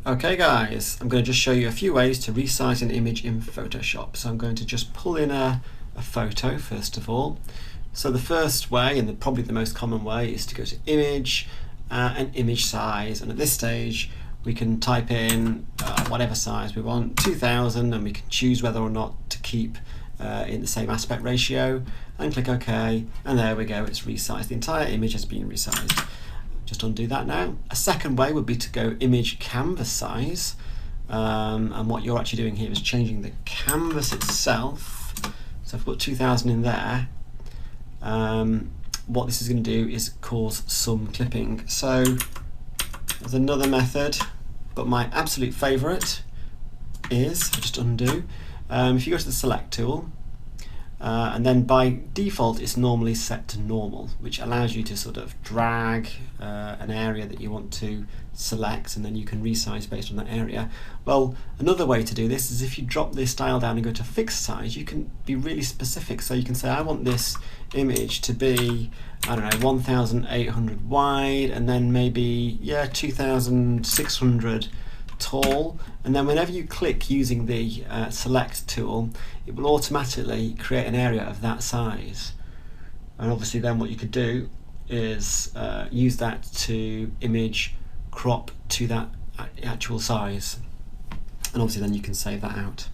Okay guys, I'm going to just show you a few ways to resize an image in Photoshop. So I'm going to just pull in a photo first of all. So the first way, and probably the most common way, is to go to Image and Image Size, and at this stage we can type in whatever size we want, 2000, and we can choose whether or not to keep in the same aspect ratio, and click OK, and there we go, it's resized. The entire image has been resized. Just undo that now. A second way would be to go Image Canvas Size, and what you're actually doing here is changing the canvas itself. So I've put 2000 in there. What this is going to do is cause some clipping. So there's another method, but my absolute favourite is, just undo, if you go to the Select tool, and then by default it's normally set to normal, which allows you to sort of drag an area that you want to select, and then you can resize based on that area. Well, another way to do this is if you drop this dial down and go to fixed size, you can be really specific. So you can say, I want this image to be, I don't know, 1800 wide, and then maybe 2600 tall, and then whenever you click using the select tool, it will automatically create an area of that size. And obviously then what you could do is use that to image crop to that actual size, and obviously then you can save that out.